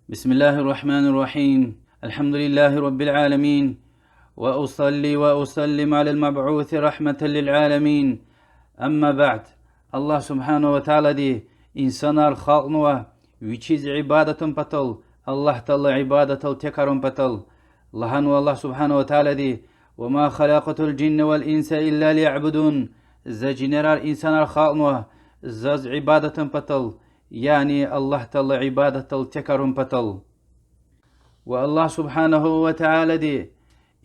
بسم الله الرحمن الرحيم. الحمد لله رب العالمين، وأصلي وأسلم على المبعوث رحمة للعالمين. أما بعد، الله سبحانه وتعالى دي إنسان الخلق ويشيز عبادة بطل الله تعالى عبادة التكرم بطل لهن الله سبحانه وتعالى دي وما خلقت الجن والإنس إلا ليعبدون. ذا جنرال إنسان الخلق زاز عبادة بطل، يعني الله تعالى عبادة التكرم بطل. والله سبحانه وتعالى دي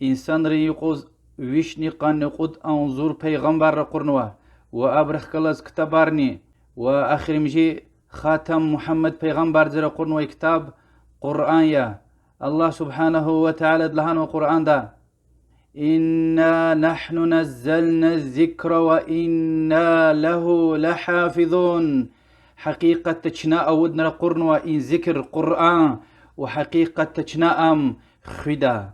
إنسان ريقوز ويشني قد أنظر پیغمبر قرنوا وأبرخ كلاز كتابارني وآخر مجي خاتم محمد پیغمبر زر قرنوا كتاب قرآن يا الله سبحانه وتعالى دلهان وقرآن دا إنا نحن نزلنا الذكر وإنا له لحافظون. حقيقة تشناء ودنا قرنوا إن ذكر قرآن وحقيقة تشناء أم خدا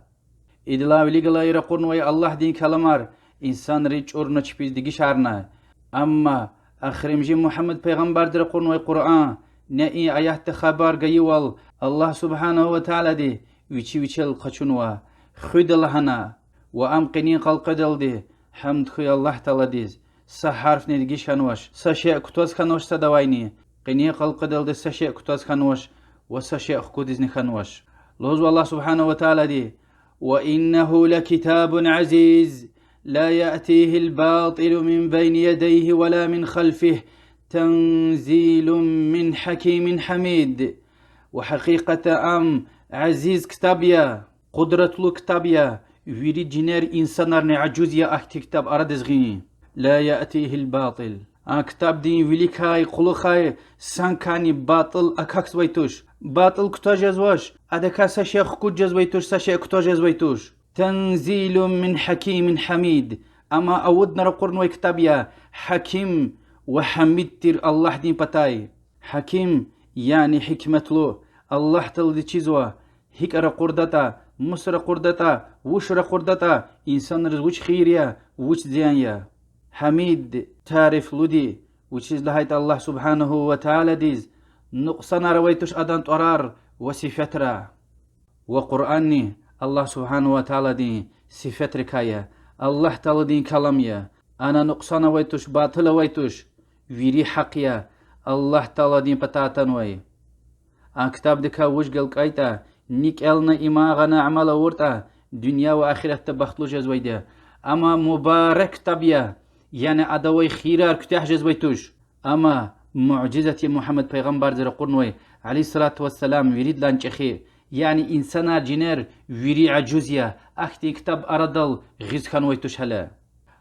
إدلا وليقلا يرقون وي الله دين كلامار إنسان ريج أورنا چپيز ديگي شارنا. أما آخر مجي محمد پیغمبر درقون وي قرآن نئي آيات خبر قيوال الله سبحانه وتعالى دي ويچي القچونوا خد لهنا وأم قنين قلق دل دي حمد خوي الله تعالى ديز سحرف نديگي شانوش سشيء كتوز خانوش سدوايني قنين قلق دل دي سشيء كتوز خانوش وسشيء خكودز نخانوش لوز الله سبحانه وتعالى دي وإنه لكتاب عزيز لا يأتيه الباطل من بين يديه ولا من خلفه تنزيل من حكيم حميد. وحقيقة أم عزيز كتابيا قدرة له كتابيا ويري جنر إنسانار عجوزيا أحتي كتاب أردزغي لا يأتيه الباطل. كتاب دين وليكاي قلوخاي سانكاني باطل أكاكس ويتوش باطل كتو جزوش أدكا ساشي خكود جزويتوش ساشي كتو جزويتوش تنزيل من حكيم حميد. أما أودنا رقرن كتابيا حكيم وحميد تير الله دين بتاي حكيم يعني حكمة له الله تلدي چيزوا هيك رقردتا مصر قردتا وش رقردتا إنسان رزوش خيريا وش زيانيا. حميد تعرف لدي وشيز لهايت الله سبحانه وتعالى ديز نقصنا رويتش أدان طرار وصفترا وقرآني الله سبحانه وتعالى دي صفتر كايا الله تعالى دين كلاميا أنا نقصنا ويتش باطل ويتش ويري حقيا الله تعالى دين بتاعتن وي. كتاب دكا وجقل كايتا نيك إلنا إماغنا عمل ورطا دنيا وآخرة تبختلو جزويدا. أما مبارك تبيا يعني أدوي خيرار كتاح جزويتوش. أما معجزة محمد پیغمبر زر قرنوي عليه الصلاة والسلام يريد لانچخي يعني إنسانا جنر ويري عجوزيا أختي كتاب أردل غيز خانويتوش هلا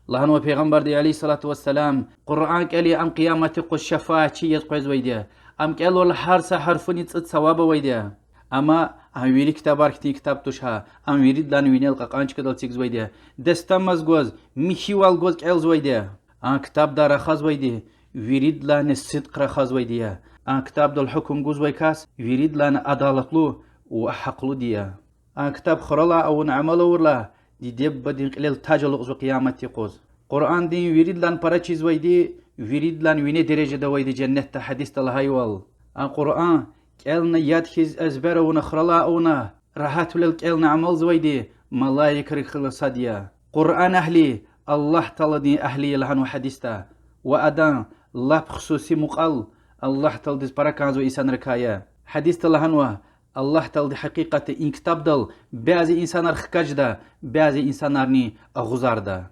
لهنو پیغمبر دي عليه الصلاة والسلام قرآن كالي أم قيامتي قش شفاعة چي يزقوز ويديا أم كالو الحرس حرفوني تصد ثواب ويديا. أما أم ويري كتاب أركتي كتاب توشها أم يريد لان وينيل قاقانش كدل تيكز ويديا دستمز غوز ميخيوال غوز كالز ويديا كتاب دار خاز ويدي ويريد لان الصدق رخاز ويديا كتاب دل حكم غوز ويكاس ويريد لان عدالتلو وحقلو ديا كتاب خرلا أو نعمل ورلا دي ديب بدين قليل تاجل غزو قيامتي قوز. قرآن دين ويريد لان پرچيز ويدي ويريد لان ويني درجة دا ويدي جنة حديث تلهايوال. قرآن كالنا يادخيز أزبر ونخرلا أونا راحت لل كالنا عمل زويدي ملايك رخل صديا. قرآن أهلي الله تعالى دين أهلي لهن وحديثتا وأدان الله بخصوصي مقال الله تعالى ديز بركان زو إنسان ركايا حديث تلهنوا الله تعالى حقيقة إن كتاب دل بعض إنسان رخكاج دا بعض إنسان رني أغزار دا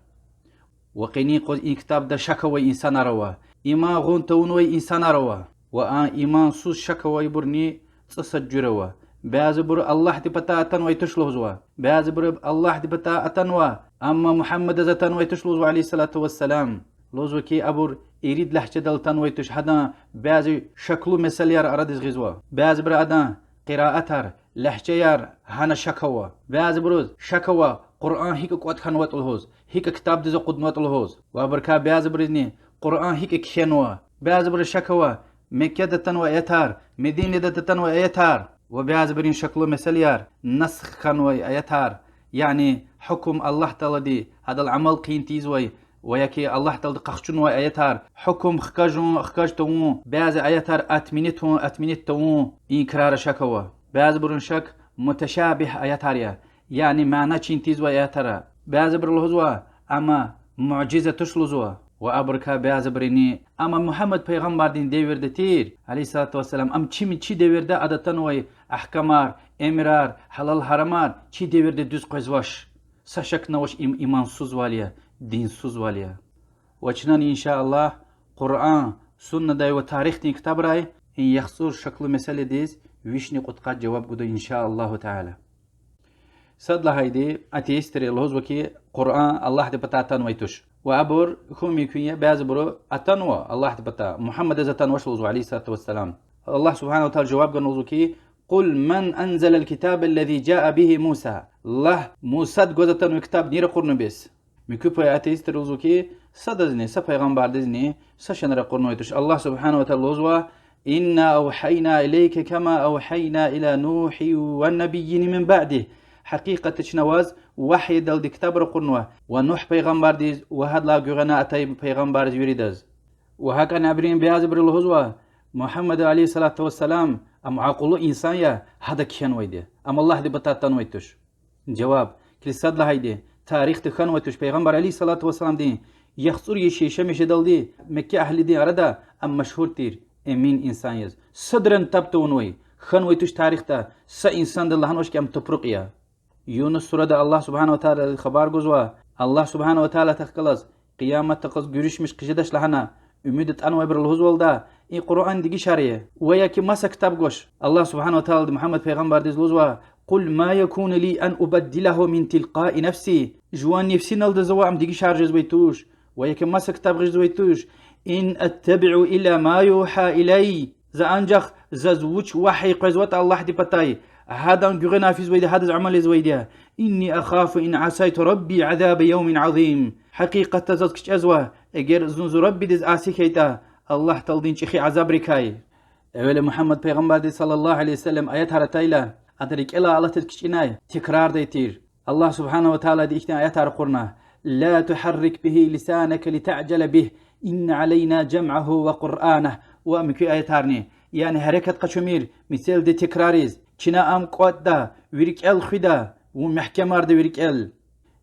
وقيني قوز إن كتاب دا شكوي إنسان روا إما غون تونوي إنسان روا وآن إما سوس شكوي برني تسجروا بعض بر الله دي بتا أتنوي تشلوزوا بعض بر الله دي بتا أتنوا أما محمد زتنوي تشلوزوا عليه الصلاة والسلام لوزو كي أبور يريد لحجة دلتان ويتوش حدا بعض شكلو مثل يار أردز غزوا بعض بر أدان قراءتر لحجة يار هانا شكوا بعض بروز شكوا قرآن هيك قوات خانوات الهوز هيك كتاب دزو قدمات الهوز وابركا بعض برزني قرآن هيك كخينوا بعض بر شكوا مكة دتن وآياتار مدينة دتن وآياتار وبعض برين شكلو مثل يار نسخ خانوا آياتار يعني حكم الله تعالى دي هذا العمل قينتيز وي وياكي الله تعالى قخشون وآياتار حكم خكاجون خكاج تون بعض آياتار أتمنتهم إنكرار شكوا بعض برونشك متشابه آياتاريا يعني معنى چين وآياتارا بعض برلوزوا أما معجزة تشلوزوا وأبركا بعض بريني أما محمد پیغمبر دين ديورده تير عليه الصلاة والسلام أم چي ديورده عادتان وي أحكامار emrar, halal haramar, çi devirde düz koyzvaş. Saşak navaş imansuz valiya, dinsuz valiya. Vaçınan inşallah Kur'an, Sunnada ve tarihtin kitabray in yaxsur şaklı mesele diz, vişni qutqa cevap gudu inşallah Teala. Sadla haydi ateistri lozwa ki Kur'an Allah de pata tanwaytuş. Ve abur humi kunya bazı buru atanwa Allah de pata. Muhammed azatan wash aleyhissalatu vesselam. Allah subhanahu wa ta'ala cevap ganozwa ki قل من أنزل الكتاب الذي جاء به موسى الله موسى جوزتن الكتاب نير قرن بس مكوب أتيست روزوكي صدزني سبيغمبر دزني سشنر قرن ويتش الله سبحانه وتعالى لوزوا إنا أوحينا إليك كما أوحينا إلى نوح والنبيين من بعده حقيقة تشنواز وحي دل كتاب قرنوا ونوح بيغمبر ديز وهاد لا جغنا أتي بيغمبر يريدز وهكذا نبرين بياز برلوزوا محمد عليه الصلاة والسلام أم عقله إنسان يا هذا كيان ويده أم الله دي بتاتن ويتوش جواب كل صد هيدي تاريخ تخان ويتوش پیغمبر عليه الصلاة والسلام دي يخسر يشي شمش دل دي مكة أهل دي أردا أم مشهور تير أمين إنسان يز صدرن تبتون وي خان ويتوش تاريخ تا سا إنسان دل هنوش كم تبرقيا يونس سورة الله سبحانه وتعالى خبر جزوا الله سبحانه وتعالى تخلص قيامة تقص جريش مش قجدش لهنا ümidet anwa bir lozwalda in Qur'an digi şariye ve ya ki masa kitap goş Allah subhanahu wa ta'ala Muhammed peygamber diz lozwa قل ما يكون لي أن أبدله من تلقاء نفسي جوان نفسي نلد زوام دigi şarj زويتوش ve ya ki masa kitap gıj زويتوش إن أتبع إلا ما يوحى إلي ز أنجخ زوج وحي قزوات الله دي بتاي هذا جغنا في زويد هذا عمل زويدها إني أخاف إن عصيت ربي عذاب يوم عظيم حقيقة تزكش أزوا اگر زنز ربي دز آسي كيتا الله تلدين شيخي عذاب ركاي أول محمد پیغمبر دي صلى الله عليه وسلم آيات هرتايلا أدرك إلا الله تذكش إناي تكرار ديتير الله سبحانه وتعالى دي إكنا آيات هرقرنا لا تحرك به لسانك لتعجل به إن علينا جمعه وقرآنه وأمكي آيات هرني يعني حركة قشمير مثال دي تكراريز چنا أم قوات دا ويرك ال خدا ومحكمار دي ويرك ال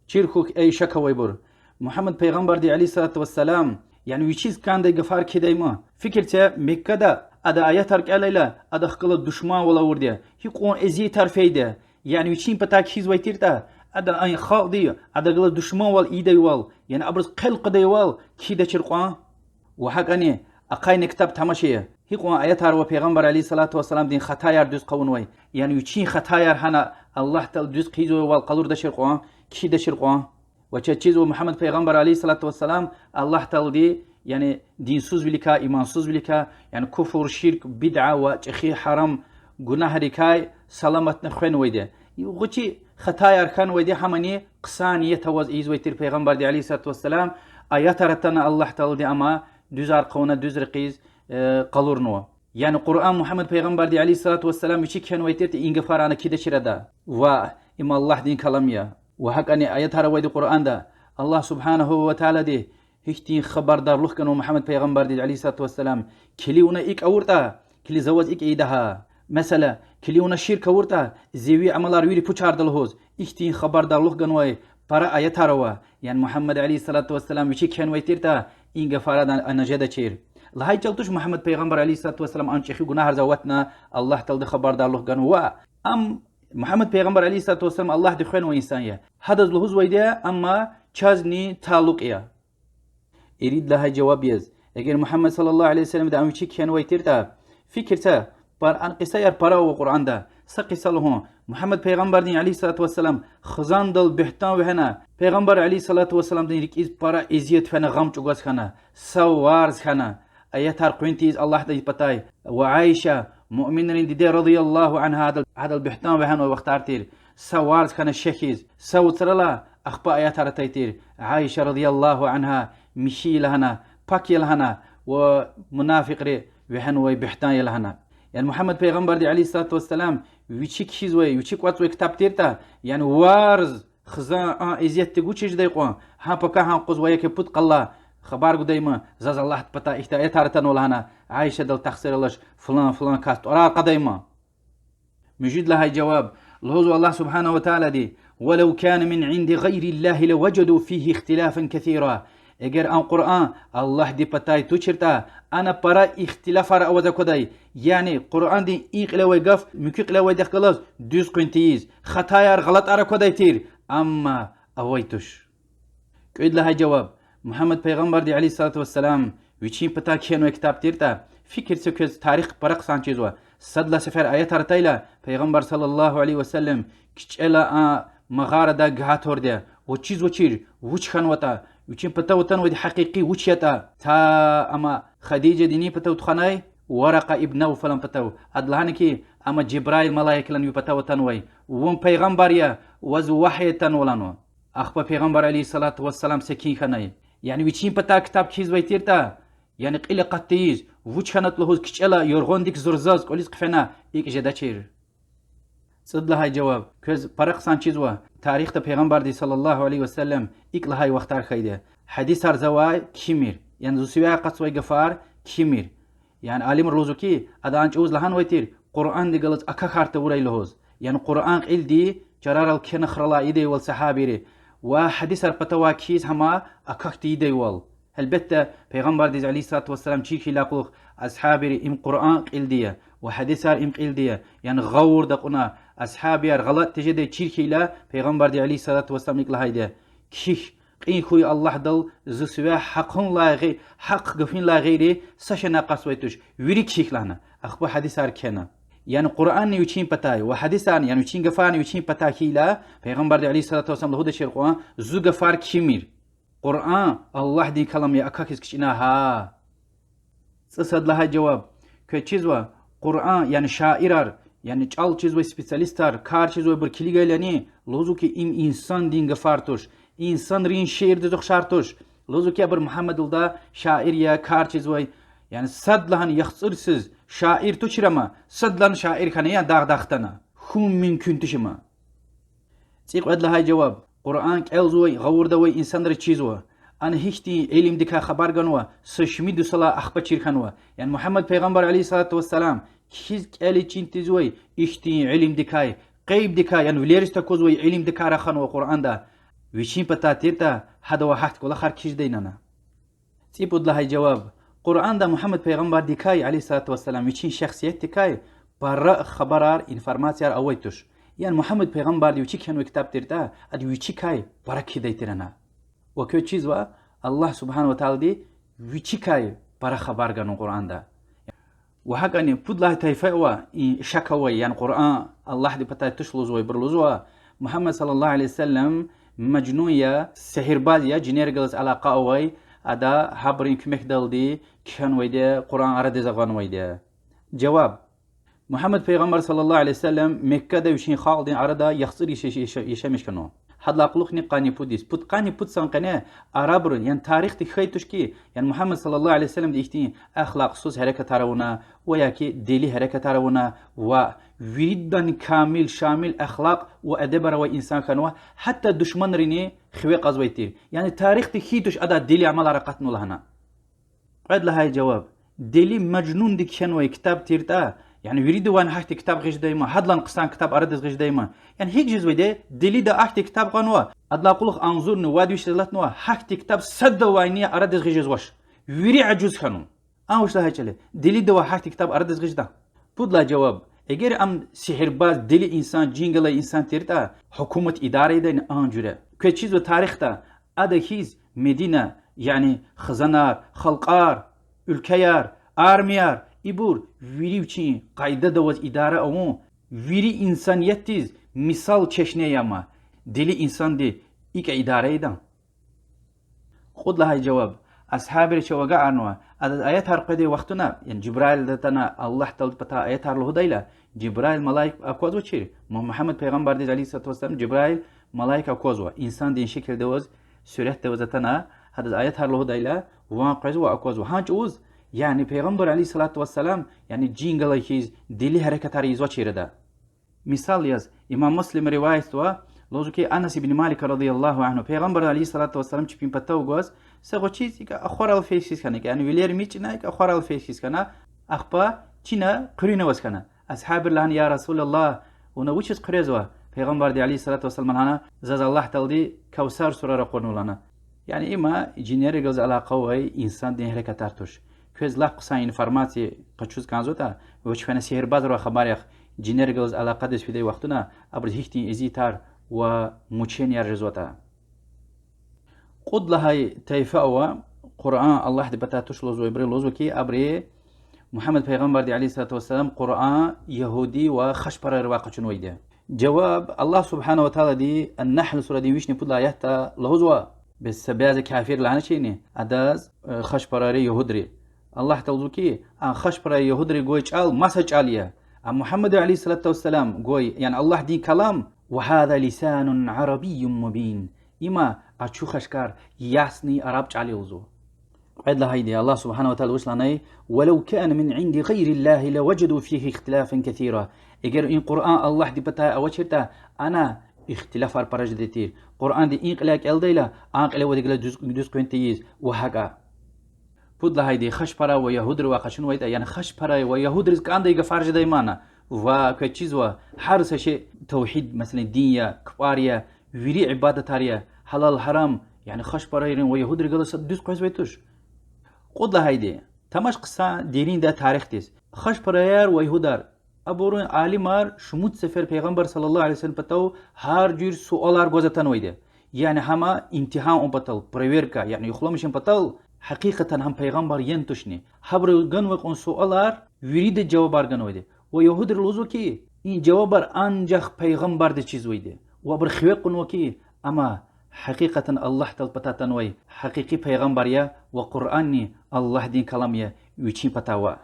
چيرخوك أي شك ويبر محمد پیغمبر دي عليه الصلاة والسلام يعني ويشيز كان دي غفار كده ما فكرته مكة دا أدا آيات هرك أليلا أدا خقل الدشمان ولا ورديا يقون إزي ترفيده يعني ويشين بتاك هيز ويتير دا أدا أي خال دي أدا غل الدشمان والإيدي وال يعني أبرز قلق دي وال كده چرقوان وحق أني أقاين كتاب تماشيه هيقوان آيات هروا پیغمبر عليه الصلاة والسلام دين خطايار دوز قون وي يعني ويشين خطايار هنا الله تل دوز قيزو والقلور دا شرقوان كي دا شرقوان وچه محمد پیغمبر عليه الصلاة والسلام الله تعالى دي يعني دين سوز بلكا إيمان سوز بلكا يعني كفر شرك بدعة وچخي حرام گناه ركاي سلامت نخوين ويده يغوچي خطايا اركان ويده هماني قسان يتوز ايز ويتر پیغمبر دي عليه الصلاة والسلام آيات رتنا الله تعالى دي اما دوزار قونا دوز رقيز قلور نوا يعني قرآن محمد پیغمبر دي عليه الصلاة والسلام يشي كان ويتر انغفارانا كده شردا و إما الله دين كلاميا وحق أني آيات هرويد القرآن ده الله سبحانه وتعالى ده هشتين خبر دار لخ كانوا محمد پیغمبر دي عليه الصلاة والسلام كليونا إيك أورتا كلي زواج إيك إيدها مثلا كليونا شرك أورتا زيوي عملار ويري بوچار دلهوز هشتين خبر دار لخ كانوا para آيات هروا يعني محمد عليه الصلاة والسلام وشي كان ويتيرتا إنجا فارد أنجدا شير لهاي جلتوش محمد پیغمبر عليه الصلاة والسلام أنشخي گناه زواتنا الله تلد خبر دار لخ كانوا أم محمد پیغمبر عليه الصلاة والسلام الله دخوين وإنسانية هذا الهوز ويدا أما چازني تعلقية يريد لها جواب يز اگر محمد صلى الله عليه وسلم دا أمشي كان ويترتا فكرتا بار أن قصير برا وقرآن دا سقصة له محمد پیغمبر دين عليه الصلاة والسلام خزان دل بهتان وهنا پیغمبر عليه الصلاة والسلام دين ريك إز برا إزيت فنا غم چوغاز خنا سوارز خنا آيات هرقوينتيز الله دا يبتاي وعائشة مؤمنين دي رضي الله عنها هذا البهتان وهنا وقتارتير سوارز خنا الشكيز سوترلا أخبا آيات هرتيتير عائشة رضي الله عنها مشي لهنا باكي لهنا ومنافق ري وهن وبهتان لهنا يعني محمد پیغمبر دي عليه الصلاة والسلام ويشيك شيزوي ويشيك واتوي كتاب تيرتا يعني وارز خزان ازيت تقوشيش دايقوان ها بكا ها قوزوية كبوت قلا خبار قديما زاز الله تبتا احتايت هارتان ولهنا عايشة دل تخسر لش فلان كاست ورا قديما مجد لها جواب لهوز الله سبحانه وتعالى دي ولو كان من عند غير الله لوجدوا فيه اختلافا كثيرا. اگر ان قرآن الله دي پتاي تو چرتا انا para اختلاف را اوزا كداي يعني قرآن دي ايق لوي قف مكيق لوي دي خلاص düz قنتيز خطايا غلط ارا كداي تير اما اويتوش. قيد لها جواب محمد پیغمبر دي عليه الصلاة والسلام وچين پتا كينو كتاب تيرتا فكر سكز تاريخ برق سانچيزوا صدلا سفر آيات ارتايلا پیغمبر صلى الله عليه وسلم كچلا مغار دا غاتور دي وچيز وچير وچ خنوتا وچين پتا وطن ودي حقيقي وچيتا تا اما خديجة ديني پتا وتخناي ورقة ابن نوفل پتاو ادلهانكي اما جبرائيل ملائكة لن يپتا وطن وي وم پیغمبر يا وز وحي تنولانو اخبا پیغمبر عليه الصلاة والسلام سكين خناي يعني وچين پتا كتاب كيز ويتيرتا يعني قيل قطيز وچ خنت لهوز كچلا يورغون ديك زرزاز قوليز قفنا ايك جدا چير صد لهاي جواب كز فرق سانچيزوا تاريخ تا پیغمبر دي صلى الله عليه وسلم ايك لهاي وقتار خيده حديث هر زواي كيمير يعني زوسيا قصوي غفار كيمير يعني عالم روزوكي ادانچ اوز لهان ويتير قرآن دي غلط اكا خارت وري لهوز يعني قرآن قيل دي جرار الكنخرلا ايدي والصحابيري وحديث هر پتوا كيز هما اكاكت ايدي وال البته پیغمبر دي عليه الصلاة والسلام چيكي لاقوخ اصحابي ام قرآن قيل دي وحديث هر ام قيل دي يعني غور دقنا اصحابي غلط تجد چيكي لا پیغمبر دي عليه الصلاة والسلام اقل هايده كيش قين خوي الله دل زسوا حقن لا غير حق غفين لا غيري سشنا قسويتوش ويري كيخ لنا اخبو حديث هر كنا يعني قرآن يوچين پتاي وحديثان يعني يوچين غفان يوچين پتا كيلا پیغمبر دي عليه الصلاة والسلام لهود شرقوان زو غفار كيمير قرآن الله دي كلام يا اكاكس كشنا ها صد لها جواب كچيزوا قرآن يعني شاعرار يعني چال چيزوا سپيسياليستار كار چيزوا بر كليغالاني لوزو كي ام انسان دين غفارتوش انسان رين شعر دزوخ شارتوش لوزو كي بر محمد الدا شاعر يا كار چيزوا يعني صد لهن يخصرسز شاعر تو چرما صد لهن شاعر خانه يا داغ داختنا خون ممكن تشما تيق ود لها جواب قرآن كالزوي غوردوي انسان ر چيزوا انا هيشتي علم دكا خبر گنوا سشميد صلا اخبا چيرخنوا يعني محمد پیغمبر عليه الصلاة والسلام كيز كالي چينتزوي اشتي علم دكاي قيب دكا يعني وليرستا كوزوي علم دكا رخنوا قرآن دا ويشين پتا تيرتا هذا واحد كل خر كيش ديننا تيبود لها جواب قرآن دا محمد پیغمبر دكاي عليه الصلاة والسلام ويشين شخصيت دكاي برا خبرار انفرماتيار اويتوش يعني محمد پیغمبر دي وچي كانوا كتاب تيرتا ادي وچي كاي بركي ديترنا وكو چيز وا الله سبحانه وتعالى دي وچي كاي برا خبر گنو قرآن دا وحقاني بود الله تايفوا شكوي يعني قرآن الله دي پتا تشلوزوي برلوزوا محمد صلى الله عليه وسلم مجنوية سحربازية جنيرغلز علاقة اوي ادا حبرين كمخدل دي كان ويدا قرآن عرد زغان ويدا جواب محمد پیغمبر صلى الله عليه وسلم مكة دا وشين خالدين عردا يخصر يشمش كنو حد لاقلوخني قاني بوديس بود قاني بود سانقنه عربر يعني تاريخ دي خيتوش كي يعني محمد صلى الله عليه وسلم دي اختين اخلاق سوز حركة تارونا وياكي ديلي حركة تارونا وويدن كامل شامل اخلاق وادب روي انسان كانوا حتى دشمن ريني خوي قزويتير يعني تاريخ دي خيتوش ادا ديلي عمل رقتنو لهنا قد لهاي جواب ديلي مجنون دي كانوا كتاب تيرتا يعني يريد وان حكت كتاب غش دايما هدلان قصان كتاب أردز غش دايما يعني هيك جزء ده دليل ده حكت كتاب قنوا أدلا قلخ أنظر نوادي وشتلتنا حكت كتاب صد وعينية أردز غش جزوش يري عجوز خنو وش لها كله دليل ده حكت كتاب أردز غش ده بود لا جواب اگر ام سحرباز دل انسان جنگل انسان ترتا حكومة إدارة ده أنجره كل چیز و تاريخ ده أدا هيز مدينة يعني خزانار خلقار ülkeler armiyar İbur viri için kayda davaz idare ama viri insaniyetiz misal çeşne yama deli insan de ilk idare eden. خود لها جواب أصحاب الشوقة عنوا آيات هرقدي وقتنا يعني جبرائيل دتنا الله تعالى بتا آيات هرله دايلا جبرائيل ملاك أقوى وشير محمد پیغمبر دي عليه الصلاة والسلام جبرائيل ملاك أقوى إنسان دين شكل دوز سورة دوزتنا هذا آيات هرله دايلا واقعز وأقوى هانج أوز يعني پیغمبر عليه الصلاة والسلام يعني جينغلا هيز دلی حرکت هر ایزوا چیره ده. مثال یاز امام مسلم روایت وا لوزو که انس بن مالک رضی الله عنه پیغمبر علیه الصلاة والسلام چپین پتاو گوز سگو چیزی که اخوار الفیسیس کنه که یعنی ویلیر میچ نه که اخوار الفیسیس کنه اخبا چینا قرینه وس کنه أصحاب الله يا رسول الله ونوشت قريزوا پیغمبر دی علی صلوات و سلام هنا زاد الله تعالی کوثر سوره را قرنولانه yani ima jinere göz alaka ve insan din hareket artuş köz laq qısa informasiya qaçuz kanzota ve çfene sihirbaz ra xabariyaq jinere göz alaka des fide vaqtuna abr hihti ezitar ve muçen yer rezota qud lahay tayfa wa Kur'an Allah di batatuş lozo ibre lozo ki abre Muhammed peygamber di aleyhissalatu vesselam Kur'an Yahudi ve xashpara ra qaçun wayde جواب الله سبحانه وتعالى دي النحل سورة دي ويشني بودا يحتا لهزوا بس بياز كافر لعنة شيني أداز خش براري يهودري الله توزوكي أن خش براري يهودري قوي چال مسا چاليا أن محمد عليه الصلاة والسلام قوي يعني الله دي كلام وهذا لسان عربي مبين إما أتشو خشكار ياسني عرب چالي وزو قيد لهايدي الله سبحانه وتعالى وشلاني ولو كان من عند غير الله لوجدوا فيه اختلافا كثيرا اگر این قرآن الله دی بتا او چرتا انا اختلاف ار پرج دیتیر قرآن دی این قلاک الدیلا ان قلا ودگلا دوز کوینتیز و هاگا بود لهایدی خش پرا و یهود و خشن وایتا یعنی خش پرا و یهود رزق اند ایگه فرج دایمانا و که چیز و هر سه توحید مثلا دینیا کفاریا ویری عبادتاریا حلال حرام يعني خش پرا و یهود رگلا دوز کویز وایتوش قد لهایدی تماش قصه دینین دا تاریخ دیس خش پرا و یهودار أبورون عالمار شموت سفر پیغمبر صلى الله عليه وسلم بتاو هر جور سؤالار گوزتن ويده يعني هما امتحان ام بتاو پرويركا يعني يخلومشن بتاو حقيقة هم پیغمبر ينتشني حبر گن وقون سؤالار وريد جوابار گن ويده و يهود رلوزو كي این جوابار انجخ پیغمبر ده چیز ويده و بر خوقن وكي اما حقيقة الله تل بتاتن وي حقيقي پیغمبر يا و قرآني الله دين كلام يا ويچين بتاوا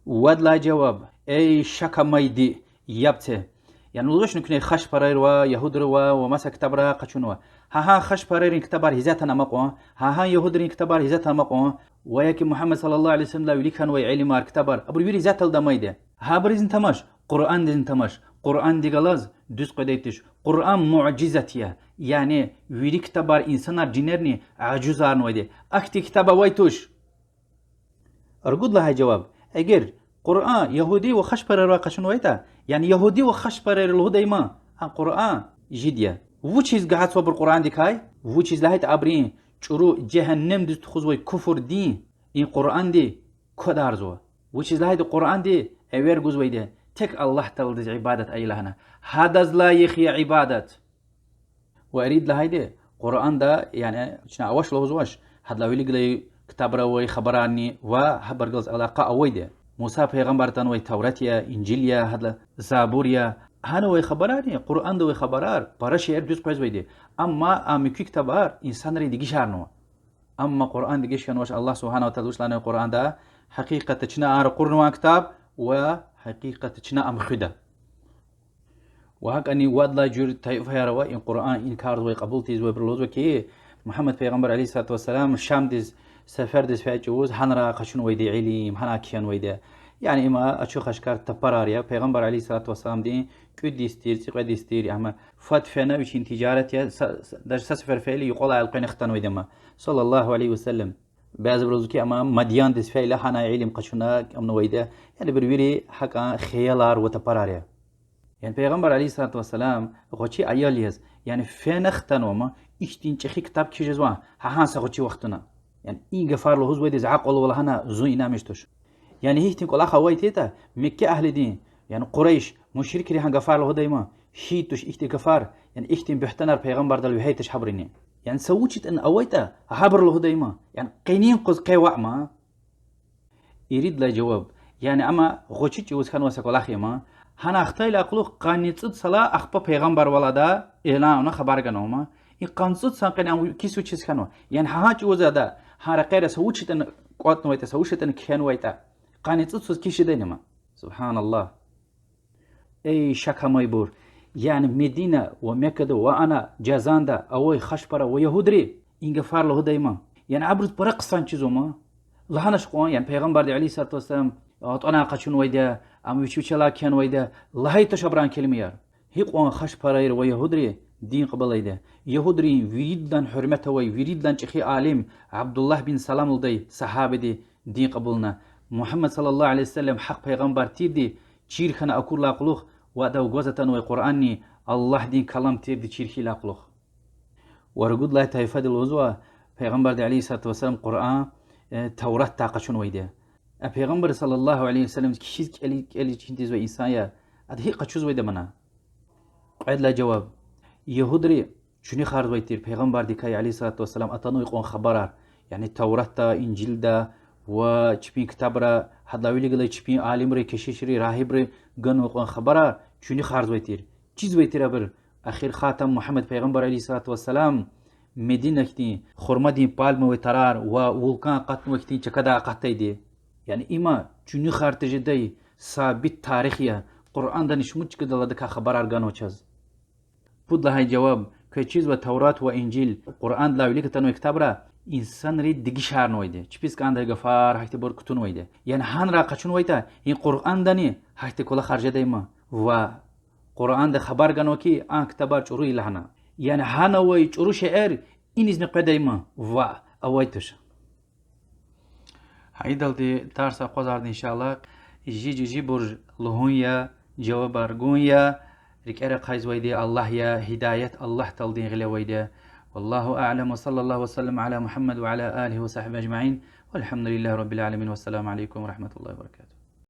ود لا جواب اي شك ميدي يبته يعني لوش نكني خش برير و يهود رو و مسا كتابرا قچونوا ها خش برير كتابار هزاتنا مقوا ها يهود كتابار هزاتنا مقوا وياك محمد صلى الله عليه وسلم لا يلي كان وي علم كتابار ابو يري ذات الدميده ها بريزن تماش قران دين تماش قران دي غلاز düz قديتش قران معجزتيه يعني ويري كتابار انسانار جينرني عجوزار نويده اكتي كتابه ويتوش ارغد لها جواب اگر قرآن يهودي وخش برر واقعشون ويتا يعني يهودي وخش برر الهدى ما قرآن جديا و چیز قاعد صبر قرآن ديكاي و چیز لهيت عبرين چرو جهنم دست خزوي كفر دين این قرآن دي كدارزو و چیز لهيت قرآن دي اوير گزوي دي تك الله تلد عبادة اي لهنا هذا لا يخي عبادة واريد لهيت قرآن دا يعني شنا اوش لوزواش هاد لو يلي كتاب روي خبراني و هبرغز علاقه اويده موسى پیغمبر تنوي توراتيا انجيليا هذا زابوريا هنوي خبراني قران دوي خبرار برش يردوس كويس ويدي اما امكي كتابار انسان ري ديگي شارنو اما قران ديگي شنوش الله سبحانه وتعالى لنا قران دا حقيقه تشنا ار قرن كتاب و حقيقه تشنا ام خدا وهكاني وادلا جور تايف هيروا ان قران ان كارز وي قبولتي زوي برلوزو كي محمد پیغمبر عليه الصلاه والسلام شام ديز سفر دس فاجوز هنرا قشون ويدي عليم هنا كيان ويدا يعني اما اشو خشكار تبراريا پیغمبر عليه الصلاه والسلام دي كديستير سيقديستير اما فات فينا بشين تجاره يا در سفر فعلي يقول القين اختن ويدما صلى الله عليه وسلم بعض بروزكي اما مديان دس فعل هنا علم قشونا امن ويدا يعني بربيري حقا خيالار وتبراريا يعني پیغمبر عليه الصلاه والسلام غوچي اياليز يعني فين اختن وما اشتين چخي كتاب كيجزوا ها سغوچي وقتنا يعني این گفار لحوظ ويدز عقل ولا هنا زوي نامشتوش يعني هي تنقل اخا ويتيتا مكة اهل دين يعني قريش مشرك ريحان گفار له دايما شيتوش اختي گفار يعني اختين بيحتنر پیغمبر دل وهيتش حبرني يعني سوچت ان اويتا حبر له دايما يعني قينين قز قيوا ما يريد لا جواب يعني اما غوچيچ وس كان وسكل اخي ما هنا اختيل اقلو قانيت صلا اخبا پیغمبر ولادا اعلان خبر گنوما این قانصت سانقنا كيسو چيز كانوا يعني هاچ وزادا هارا قيرا سوچتن قوت نويتا سوچتن كان ويتا قانيت صوت كيش دينما سبحان الله اي شكا ميبور يعني مدينه ومكه وانا جازاندا اوي خشبره ويهودري ان غفار له دايما يعني عبرت برقصان چيزوما لهنش قوان يعني پیغمبر عليه الصلاه والسلام انا قچون ويدا ام ويچلا كان ويدا لهي تشبران كلميار هي قوان خشبره ويهودري دين قبليده يهودري ويدن حرمته وي ويدن چخي عالم عبد الله بن سلام الدي صحابه دي دين قبولنا محمد صلى الله عليه وسلم حق پیغمبر تیر دی چیر خنا اکور لاقلوخ و دا گوزتن و قرآنی الله دین کلام تیر دی چیر خی لاقلوخ ورقود لا تایفه دی الوضوء پیغمبر دی علیه الصلاة والسلام قرآن تورات تاقشون ویده پیغمبر صلى الله عليه وسلم کشیز کلی چینتیز و انسانیا ادهی قچوز ویده منا عید لا جواب يهودري شنو خارج ويتير پیغمبر ديكاي عليه الصلاة والسلام أتانو يقون خبرار يعني توراة دا إنجيل دا و چپين كتاب را حدلاويلي قلي چپين عالم ري كشيش ري راهب ري قنو يقون خبرار شنو خارج ويتير چيز ويتير أبر أخير خاتم محمد پیغمبر عليه الصلاة والسلام مدينة كتين خرما دين بالم ويترار و ولكان قطن وكتين چكدا قطي دي يعني إما شنو خارج جدي ثابت تاريخيا قرآن دا نشموش كده لدكا خبرار قنو چز بود لهای جواب که چیز و تورات و انجیل قرآن لاویلی که تنو کتاب را انسان ری دیگی شهر نویده چی پیس که انده گفار هایت بار کتون ویده یعنی هان را قچون ویده این قرآن دانی هایت کلا خرجه دیما و قرآن ده خبر گنو کی آن کتابار چروی لحنا یعنی هان وی چرو شعر این از نقطه دیما و اوایتش هایدال دی ترس قزارد انشالله جی برج لهونیا جواب ارگونیا ركير قايز ويدي الله يا هداية الله تلدين غلي ويدي والله أعلم وصلى الله وسلم على محمد وعلى آله وصحبه أجمعين والحمد لله رب العالمين والسلام عليكم ورحمة الله وبركاته.